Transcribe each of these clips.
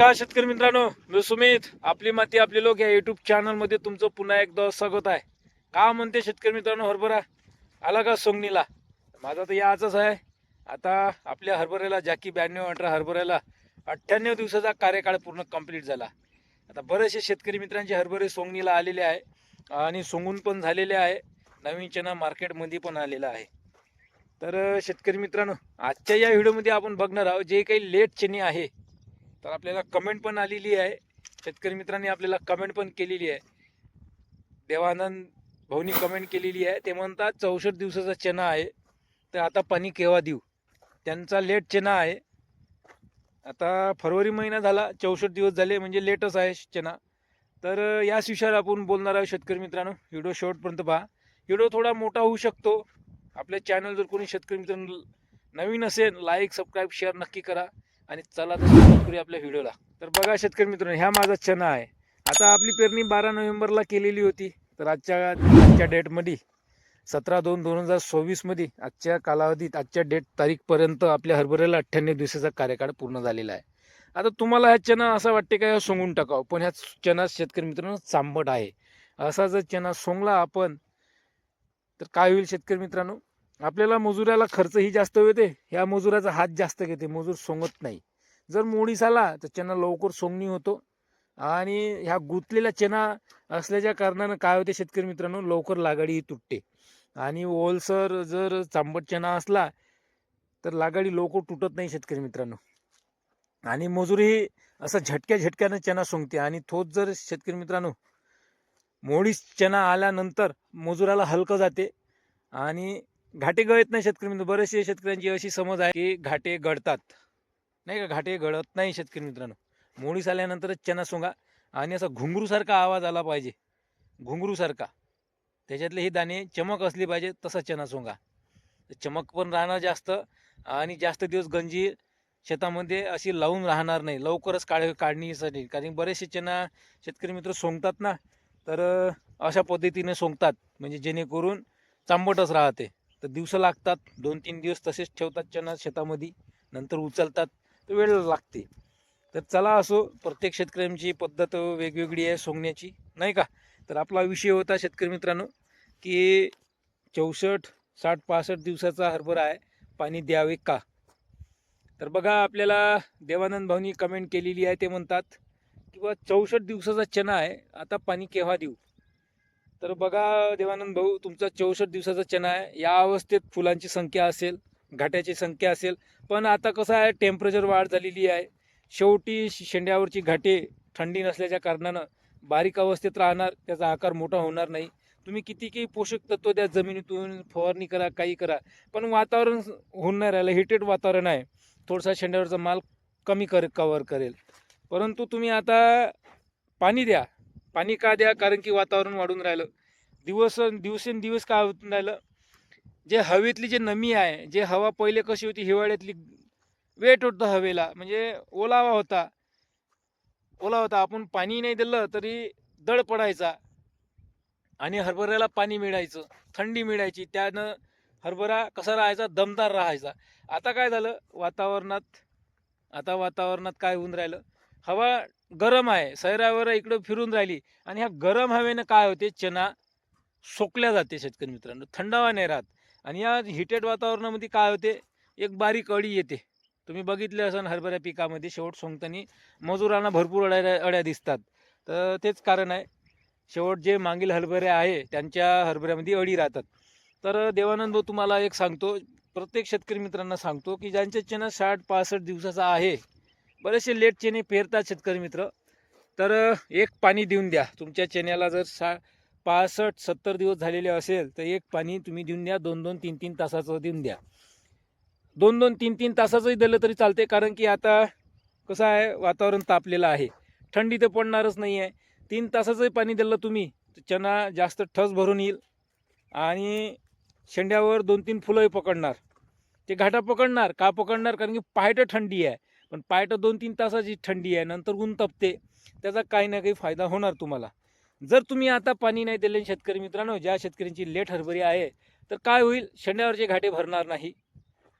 नमस्कार शेतकरी मित्रांनो, मी सुमित. आपली माती आपले लोक या युट्यूब चॅनलमध्ये तुमचं पुन्हा एकदा स्वागत आहे. का म्हणते शेतकरी मित्रांनो, हरभरा आला का सोंगणीला? माझा तर याचंच आहे. आता आपल्या हरभऱ्याला जाकी 9218 हरभऱ्याला 98 दिवसाचा कार्यकाळ पूर्ण कंप्लीट झाला. आता बरेचसे शेतकरी मित्रांचे हरभरे सोंगणीला आलेले आहे आणि सोंगून पण झालेले आहे. नवीन चना मार्केटमध्ये पण आलेला आहे. तर शेतकरी मित्रांनो, आजच्या या व्हिडिओमध्ये आपण बघणार आहोत जे काही लेट चणे आहे. तर आपल्याला कमेंट पण आलेली आहे, शेतकरी मित्रांनी आपल्याला कमेंट पण केलेली आहे. देवानंद भाऊनी कमेंट केलेली आहे. ते म्हणतात 64 दिवसाचा चना आहे, तर आता पाणी केव्हा देऊ? त्यांचा लेट चना आहे. आता फरवरी महिना झाला, 64 दिवस झाले, म्हणजे लेटच आहे चना. तर याच विषयावर आपण बोलणार आहोत शेतकरी मित्रांनो. व्हिडिओ शेवटपर्यंत पहा. व्हिडिओ थोडा मोठा होऊ शकतो. आपल्या चॅनल जर कोणी शेतकरी मित्रांनो नवीन असेल, लाईक सबस्क्राईब शेअर नक्की करा. आणि चला तर सुरुवात करूया आपल्या व्हिडिओला. तर बघा शेतकरी मित्रांनो, ह्या माझा चना आहे. आता आपली पेरणी 12 नोव्हेंबरला केलेली होती. तर आजच्या डेटमध्ये 17/2/2024 मध्ये आजच्या कालावधीत आजच्या तारीखपर्यंत आपल्या हरभऱ्याला 98 दिवसाचा कार्यकाळ पूर्ण झालेला आहे. आता तुम्हाला हा चना असं वाटते का सोंगून टाकावं, पण ह्या चना शेतकरी मित्रांनो चांबट आहे. असा जर चना सोंगला आपण तर काय होईल शेतकरी मित्रांनो? आपल्याला मजुराला खर्चही जास्त होते, ह्या मजुराचा हात जास्त घेते, मजूर सोंगत नाही. जर मोडीस आला तर चना लवकर सोंगणी होतो आणि ह्या गुंतलेला चना असल्याच्या कारणानं काय होते शेतकरी मित्रांनो, लवकर लागडी तुटते. आणि ओलसर जर चांबट चना असला तर लागडी लवकर तुटत नाही शेतकरी मित्रांनो. आणि मजुरी असं झटक्यानं चना सोंगते. आणि तोच जर शेतकरी मित्रांनो मोडीस चना आल्यानंतर मजुराला हलकं जाते आणि घाटे गळत नाही शेतकरी मित्र. बरेचसे शेतकऱ्यांची अशी समज आहे की घाटे गळतात, नाही का? घाटे गळत नाही शेतकरी मित्रांनो. मोडीस आल्यानंतरच चना सोंगा आणि असा घुंगरूसारखा आवाज आला पाहिजे, घुंगरूसारखा. त्याच्यातले ही दाणे चमक असली पाहिजे, तसा चना सोंगा. चमक पण राहणार जास्त आणि जास्त दिवस गंजी शेतामध्ये अशी लावून राहणार नाही, लवकरच काढणीसाठी. कारण बरेचसे चना शेतकरी मित्र सोंगतात ना, तर अशा पद्धतीने सोंगतात म्हणजे जेणेकरून चांबटच राहते. तर दिवस लागतात, 2-3 दिवस तसेच ठेवतात चना शेतामध्ये, नंतर उचलतात, तर वेळ लागते. तर चला असो, प्रत्येक शेतकऱ्यांची पद्धत वेगवेगळी आहे सोंगण्याची, नाही का? तर आपला विषय होता शेतकरी मित्रांनो की 64, 60, 65 दिवसाचा हरभरा आहे, पाणी द्यावे का? तर बघा, आपल्याला देवानंद भाऊनी कमेंट केलेली आहे. ते म्हणतात की बा 64 दिवसाचा चना आहे, आता पाणी केव्हा देऊ? तर बघा देवानंद भाऊ, तुमचा 64 दिवसाचा चना आहे. या अवस्थेत फुलांची संख्या असेल, घाट्याची संख्या असेल, पण आता कसं आहे, टेम्परेचर वाढ झालेली आहे. शेवटी शेंड्यावरची घाटे थंडी नसल्याच्या कारणानं बारीक अवस्थेत राहणार, त्याचा आकार मोठा होणार नाही. तुम्ही कितीही पोषक तत्व द्या जमिनीतून, फवारणी करा, काही करा, पण वातावरण होऊन नाही राहिलं. हिटेड वातावरण आहे, थोडासा शेंड्यावरचा माल कमी कव्हर करेल. परंतु तुम्ही आता पाणी द्या. पाणी का द्या? कारण की वातावरण वाढून राहिलं, दिवसेंदिवस काय होऊन राहिलं, जे हवेतली जे नमी आहे, जे हवा पहिले कशी होती हिवाळ्यातली, वेट होतं हवेला, म्हणजे ओलावा होता. आपण पाणी नाही दिलं तरी दड पडायचा आणि हरभऱ्याला पाणी मिळायचं, थंडी मिळायची, त्यानं हरभरा कसा राहायचा, दमदार राहायचा. आता काय झालं वातावरणात काय होऊन राहिलं, हवा गरम आहे, सैरावर इकडं फिरून राहिली आणि ह्या गरम हवेनं काय होते, चना सोकल्या जाते शेतकरी मित्रांनो, थंडावा नाही राहत. आणि या हिटेड वातावरणामध्ये काय होते, एक बारीक अळी येते. तुम्ही बघितले असाल हरभऱ्या पिकामध्ये शेवट सोंगताना मजुरांना भरपूर अळ्या दिसतात. तर तेच कारण आहे, शेवट जे मागील हरभरे आहे त्यांच्या हरभऱ्यामध्ये अळी राहतात. तर देवानंद भाऊ, तुम्हाला एक सांगतो, प्रत्येक शेतकरी मित्रांना सांगतो की ज्यांचे चना 60-65 दिवसाचा आहे, बरेचसे लेट चणे पेरतात शेतकरी मित्र, तर एक पाणी देऊन द्या. तुमच्या चण्याला जर 65-70 दिवस झालेले असेल तर एक पाणी तुम्ही देऊन द्या. 2-2, 3-3 तासाचं देऊन द्या. 2-2, 3-3 तासाचंही दिलं तरी चालते, कारण की आता कसं आहे, वातावरण तापलेलं आहे, थंडी तर पडणारच नाही आहे. 3 तासाचंही पाणी दिलं तुम्ही तर चना जास्त ठस भरून येईल आणि शेंड्यावर 2-3 फुलंही पकडणार. ते घाटा पकडणार का पकडणार? कारण की पायटं थंडी आहे, पण पायटं 2-3 तासाची थंडी आहे, नंतर ऊन तपते, त्याचा काही ना काही फायदा होणार तुम्हाला. जर तुम्ही आता पाणी नाही दिले शेतकरी मित्रांनो, ज्या शेतकऱ्यांची लेट हरभरी आहे, तर काय होईल, शेंड्यावरचे घाटे भरणार नाही,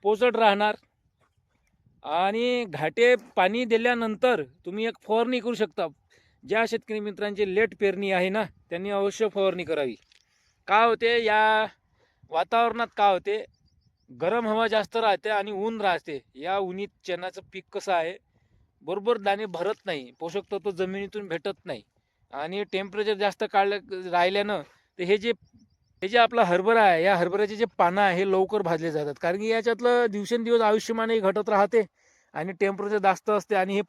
पोचट राहणार. आणि घाटे पाणी दिल्यानंतर तुम्ही एक फवारणी करू शकता. ज्या शेतकरी मित्रांची लेट पेरणी आहे ना, त्यांनी अवश्य फवारणी करावी. काय होते या वातावरणात, काय होते, गरम हवा जास्त राहते आणि ऊन राहते. या उन्हीत चण्याचं पीक कसं आहे, बरोबर दाणे भरत नाही, पोषक तत्व जमिनीतून भेटत नाही आणि टेम्परेचर जास्त राहिल्यानं ते हे जे आपला हरभरा आहे, या हरभऱ्याचे जे पानं आहे हे लवकर भाजले जातात. कारण की याच्यातलं दिवसेंदिवस आयुष्यमानही घटत राहते आणि टेम्परेचर जास्त असते आणि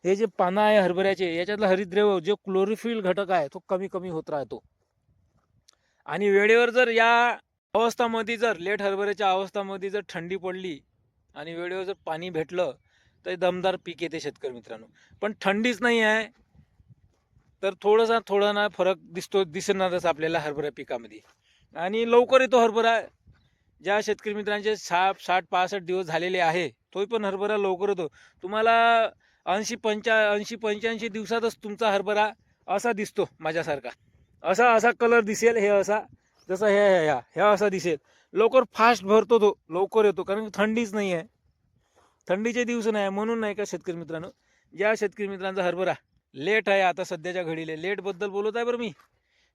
हे जे पानं आहे हरभऱ्याचे, याच्यातलं हरितद्रव्य जे क्लोरोफिल घटक आहे तो कमी कमी होत राहतो. आणि वेळेवर जर या अवस्थामध्ये, जर लेट हरभऱ्याच्या अवस्थामध्ये जर थंडी पडली आणि वेळेवर जर पाणी भेटलं तर दमदार पीक येते शेतकरी मित्रांनो. पण थंडीच नाही आहे तर थोडा ना फरक दिसणारच आपल्याला हरभरा पिकामध्ये. आणि लवकर येतो हरभरा. ज्या शेतकरी मित्रांचे 60-65 दिवस झालेले आहे तोही पण हरभरा लवकर येतो. तुम्हाला 80-85 दिवसातच तुमचा हरभरा असा दिसतो माझ्यासारखा. असा कलर दिसेल, हे असा, जसं हे असा दिसेल. लवकर फास्ट भरतो, तो लवकर येतो. कारण थंडीच नाही आहे, थंडीचे दिवस नाही, म्हणून नाही का शेतकरी मित्रांनो, ज्या शेतकरी मित्रांचा हरभरा लेट आहे, आता सध्याच्या घडीले लेटबद्दल बोलत आहे बरं मी.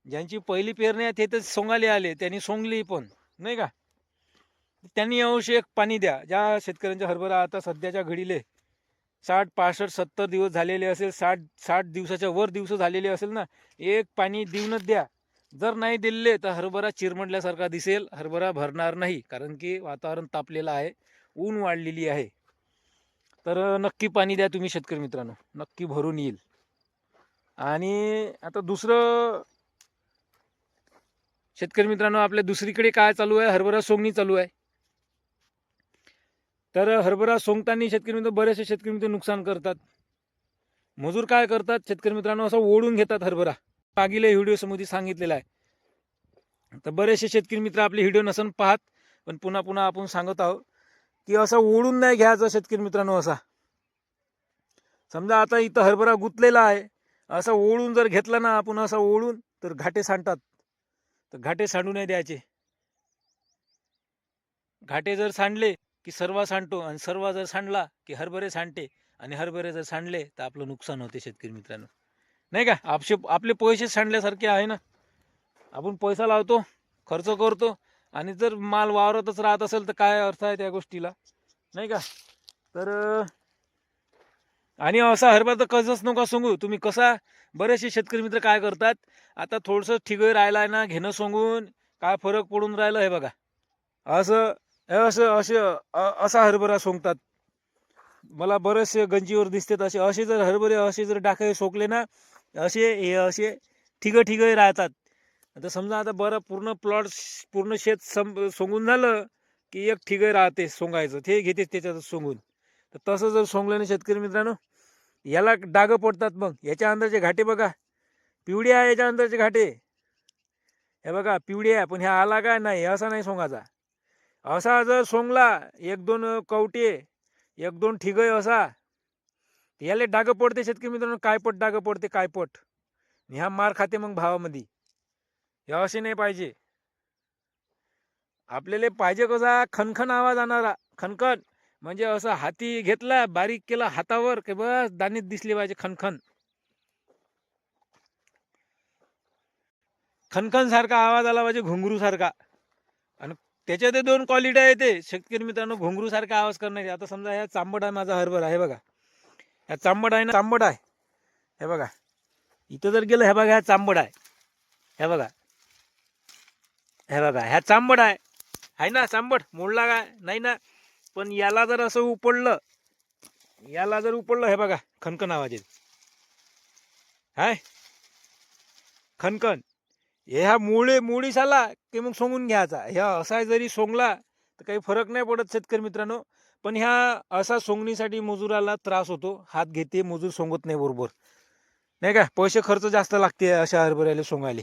ज्यांची पहिली पेरणी आहे ते तर सोंगाले आले, त्यांनी सोंगली पण नाही का, त्यांनी आवश्यक पाणी द्या. ज्या शेतकऱ्यांच्या हरभरा आता सध्याच्या घडीले 60-65-70 दिवस झालेले असेल, 60 दिवसाच्या वर दिवस झालेले असेल ना, एक पाणी देऊनच द्या. जर नाही दिले तर हरभरा चिरमडल्यासारखा दिसेल, हरभरा भरणार नाही. कारण की वातावरण तापलेलं आहे, ऊन वाढलेली आहे. तर नक्की पाणी द्या तुम्ही शेतकरी मित्रांनो, नक्की भरून येईल. आणि आता दुसरं शेतकरी मित्रांनो, आपल्या दुसरीकडे काय चालू आहे, हरभरा सोंगणी चालू आहे. तर हरभरा सोंगताना शेतकरी मित्र, बरेचसे शेतकरी मित्र नुकसान करतात. मजूर काय करतात शेतकरी मित्रांनो, असं ओढून घेतात हरभरा. मागील व्हिडिओ समोर सांगितलेला आहे. तर बरेचसे शेतकरी मित्र आपले व्हिडिओ नसन पाहत, पण पुन्हा पुन्हा आपण सांगत आहोत की असं ओढून नाही घ्यायचं शेतकरी मित्रांनो. असा समजा आता इथं हरभरा गुंतलेला आहे, असं ओढून जर घेतला ना आपण, असं ओढून, तर घाटे सांडतात. तर घाटे सांडू नाही द्यायचे. घाटे जर सांडले की सर्व सांडतो, आणि सर्व जर सांडला की हरभरे सांडते, आणि हरभरे जर सांडले तर आपलं नुकसान होते शेतकरी मित्रांनो, नाही का. आपले पैसे सांडल्यासारखे आहे ना. आपण पैसा लावतो, खर्च करतो, आणि जर माल वावरतच राहत असेल तर काय अर्थ आहे त्या गोष्टीला, नाही का. तर आणि असा हरभरा तर कसंच नका सांगू तुम्ही. कसा, बरेचसे शेतकरी मित्र काय करतात, आता थोडंसं ठिगळ राहिलाय ना, घेणं सांगून काय फरक पडून राहिलं हे बघा. असं असं असं असा हरभरा सोंगतात. मला बरेचसे गंजीवर दिसतात असे. असे जर हरभरे असे जर डाके सोकले ना, असे ठिगळ राहतात. आता समजा आता बरं पूर्ण प्लॉट, पूर्ण शेत सोंगून झालं की एक ठिगळ राहते सोंगायचं, ते घेते त्याच्यात सोंगून. तर तसं जर सोंगलं ना शेतकरी मित्रांनो, याला डाग पडतात. मग याच्या अंदरचे घाटे बघा, पिवळे आहे याच्या अंदरचे घाटे, हे बघा पिवळे आहे. पण ह्या आला काय नाही, असा नाही सोंगाचा. असा जर सोंगला, 1-2 कवटे, 1-2 ठिगळ असा, याला डाग पडते शेतकरी मित्रांनो. कायपट डाग पडते, कायपट. ह्या मार खाते मग भावामध्ये. हे असे नाही पाहिजे. आपल्याला पाहिजे कसा, खनखन आवाज आणणारा, खनखन. म्हणजे असं हाती घेतला, बारीक केला हातावर, की बस दाणेच दिसले पाहिजे. खनखन खनखन सारखा आवाज आला पाहिजे, घुंगरू सारखा. आणि त्याच्यात 2 क्वालिटी आहे ते शेतकरी मित्रांनो, घुंगरू सारखा आवाज करण्याचे. आता समजा ह्या चांबड आहे माझा हरभरा, आहे बघा. ह्या चांबड आहे ना, चांबड आहे, हे बघा. इथं जर गेलं, हे बघा, ह्या चांबड आहे, हे बघा, हे बघा, ह्या चांबड आहे ना. चांबड मोडला काय नाही ना. पण याला जर असं उपडलं, हे बघा, खनखन आवाज येईल. हाय खनखन. ह्या मुळीस आला की मग सोंगून घ्यायचा. ह्या असा जरी सोंगला तर काही फरक नाही पडत शेतकरी मित्रांनो. पण ह्या असा सोंगणीसाठी मजुराला त्रास होतो, हात घेते मजूर, सोंगत नाही बरोबर, नाही का. पैसे खर्च जास्त लागते अशा हरभऱ्याला सोंगायले.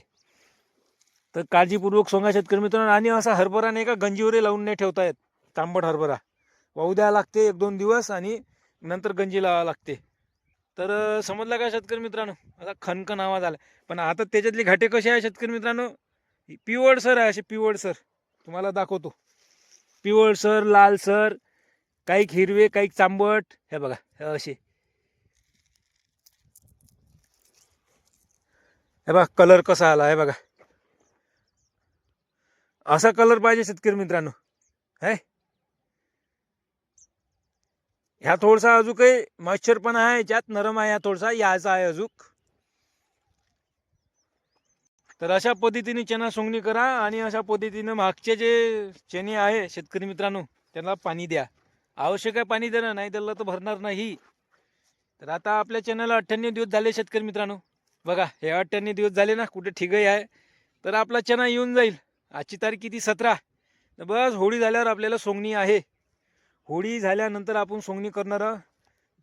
तर काळजीपूर्वक सोंगा शेतकरी मित्रांनो. आणि असा हरभरा नाही का गंजीवरे लावून नाही ठेवता येत. तांबट हरभरा वाहू द्यावं लागते 1-2 दिवस, आणि नंतर गंजी लावावं लागते. तर समजलं का शेतकरी मित्रांनो, आता खनखन आवाज आला. पण आता त्याच्यातले घाटे कसे आहे शेतकरी मित्रांनो, पिवळसर आहे, असे पिवळसर. तुम्हाला दाखवतो, पिवळसर, लालसर, काही हिरवे काही चांबट. हे बघा हे असे, हे बघा कलर कसा आला आहे बघा. असा कलर पाहिजे शेतकरी मित्रांनो. है ह्या थोडसा अजून काही मॉइश्चर पण आहे याच्यात, नरम आहे, ह्या थोडसा यायचा आहे अजून. तर अशा पद्धतीने चना सोंगणी करा आणि अशा पद्धतीने मागचे जे चणे आहे शेतकरी मित्रांनो त्यांना पाणी द्या. आवश्यक आहे पाणी देणं, नाही दिलं तर भरणार नाही. तर आता आपल्या चॅनलला 98 दिवस झाले शेतकरी मित्रांनो. बघा हे 98 दिवस झाले ना, कुठे ठीकही आहे. तर आपला चना येऊन जाईल. आजची तारीख किती 17. तर बस होळी झाल्यावर आपल्याला सोंगणी आहे. होळी झाल्यानंतर आपण सोंगणी करणार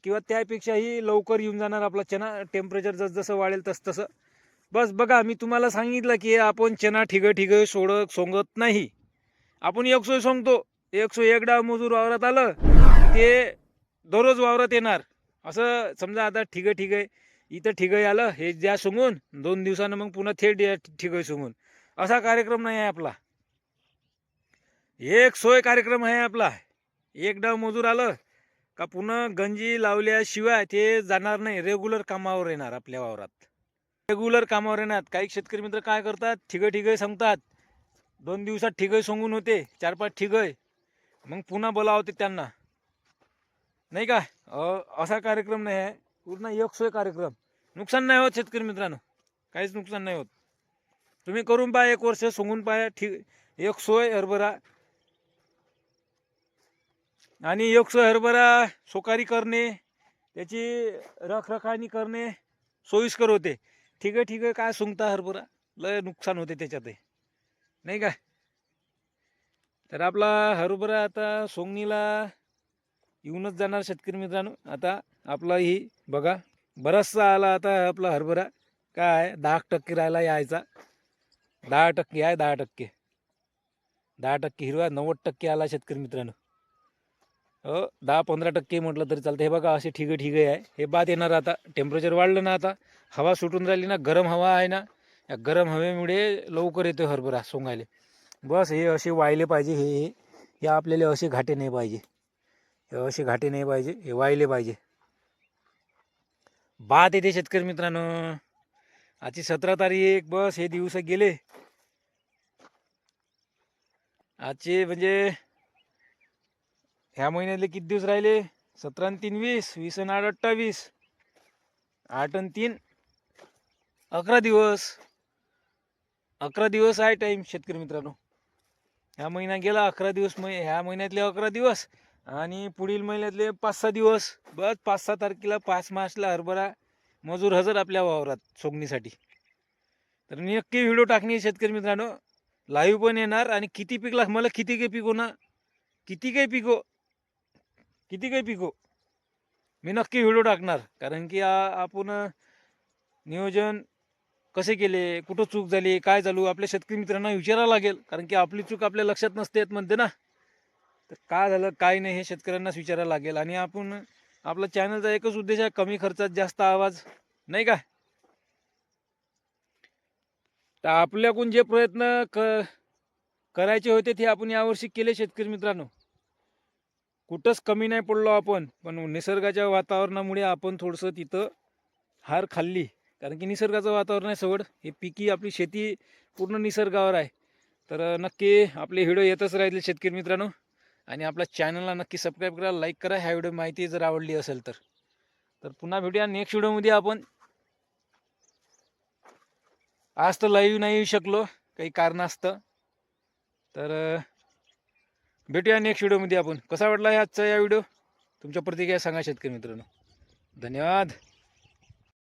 किंवा त्यापेक्षाही लवकर येऊन जाणार आपला चना. टेम्परेचर जसं वाढेल तसं. बस बघा मी तुम्हाला सांगितलं की आपण चना ठिग सोंगत नाही. आपण एकसोय सोंगतो. 101 डाव मजूर वावरात आलं ते दररोज वावरात येणार. असं समजा आता ठिग इथं ठिगही आलं हे द्या सोंगून, 2 दिवसानं मग पुन्हा थेट ठिगही सोंगून. असा कार्यक्रम नाही आहे आपला. एक सोय कार्यक्रम आहे आपला. 1 डाव मजूर आलं का पुन्हा गंजी लावल्याशिवाय ते जाणार नाही. रेग्युलर कामावर येणार आपल्या वावरात. रेग्युलर कामावर येणार. काही शेतकरी मित्र काय करतात, ठिगही सांगतात. 2 दिवसात ठिगही सोंगून होते, 4-5 ठिगही, मग पुन्हा बोलावते त्यांना, नाही का. असा कार्यक्रम नाही आहे. पूर्ण एकसोय कार्यक्रम. नुकसान नाही होत शेतकरी मित्रांनो, काहीच नुकसान नाही होत. तुम्ही करून पहा, 1 वर्ष सोंगून पहा. एकसोय हरभरा आणि एकसोय हरभरा सोकारी करणे, त्याची रखरखाणी करणे सोयीस्कर होते. ठीक काय सोंगता हरभरा, लय नुकसान होते त्याच्यातही, नाही का. तर आपला हरभरा आता सोंगणीला येऊनच जाणार शेतकरी मित्रांनो. आता आपला ही बघा बराचसा आला आता आपला हरभरा. काय 10% राहिला यायचा. 10% आहे, 10%. 10% हिरवा, 90% आला शेतकरी मित्रांनो. 10-15% म्हटलं तरी चालतं. हे बघा असे ठिगे आहे. हे बाद येणार आता. टेम्परेचर वाढलं ना, आता हवा सुटून राहिली ना, गरम हवा आहे ना, या गरम हवेमुळे लवकर येतो हरभरा सोंगायले. बस हे असे वाहिले पाहिजे. हे आपल्याला असे घाटे नाही पाहिजे. हे असे घाटे नाही पाहिजे, हे वाहिले पाहिजे. बाद येते शेतकरी मित्रांनो. आजची 17 तारीख. बस हे दिवस गेले आजचे. म्हणजे ह्या महिन्यातले किती दिवस राहिले? 17 आणि 3 20, 20 आणि 8 28, 8 आणि 3 11 दिवस. 11 दिवस आहे टाईम शेतकरी मित्रांनो. ह्या महिना गेला 11 दिवस. ह्या महिन्यातले 11 दिवस आणि पुढील महिन्यातले 5-6 दिवस. बस 5-6 तारखेला 5 मार्चला हरभरा मजूर हजर आपल्या वावरात सोंगणीसाठी. तर नक्की व्हिडिओ टाकणे शेतकरी मित्रांनो. लाईव्ह पण येणार. आणि किती पिकला मला, किती काही पिको ना, किती काही पिको मी नक्की व्हिडिओ टाकणार. कारण की आपण नियोजन कसे केले, कुठं चूक झाली, काय चालू, आपल्या शेतकरी मित्रांना विचारावं लागेल. कारण की आपली चूक आपल्या लक्षात नसते येत म्हणते ना. तर काय झालं काय नाही हे शेतकऱ्यांनाच विचारायला लागेल. आणि आपण आपला चॅनलचा एकच उद्देश आहे, कमी खर्चात जास्त आवाज, नाही का. तर आपल्याकडून जे प्रयत्न करायचे होते ते आपण यावर्षी केले शेतकरी मित्रांनो. कुठंच कमी नाही पडलो आपण. पण निसर्गाच्या वातावरणामुळे आपण थोडंसं तिथं हार खाल्ली. कारण की निसर्गाचं वातावरण आहे सवड. हे पिकी आपली शेती पूर्ण निसर्गावर आहे. तर नक्की आपले व्हिडिओ येतच राहिले शेतकरी मित्रांनो. आणि आपल्या चॅनलला नक्की सबस्क्राईब करा, लाईक करा. ह्या व्हिडिओ माहिती जर आवडली असेल तर. पुन्हा भेटूया नेक्स्ट व्हिडिओमध्ये आपण. आज तर लाईव्ह नाही येऊ शकलो काही कारणास्तव. तर भेटूया नेक्स्ट व्हिडिओमध्ये आपण. कसा वाटला आजचा या व्हिडिओ, तुमच्या प्रतिक्रिया सांगा शेतकरी मित्रांनो. धन्यवाद.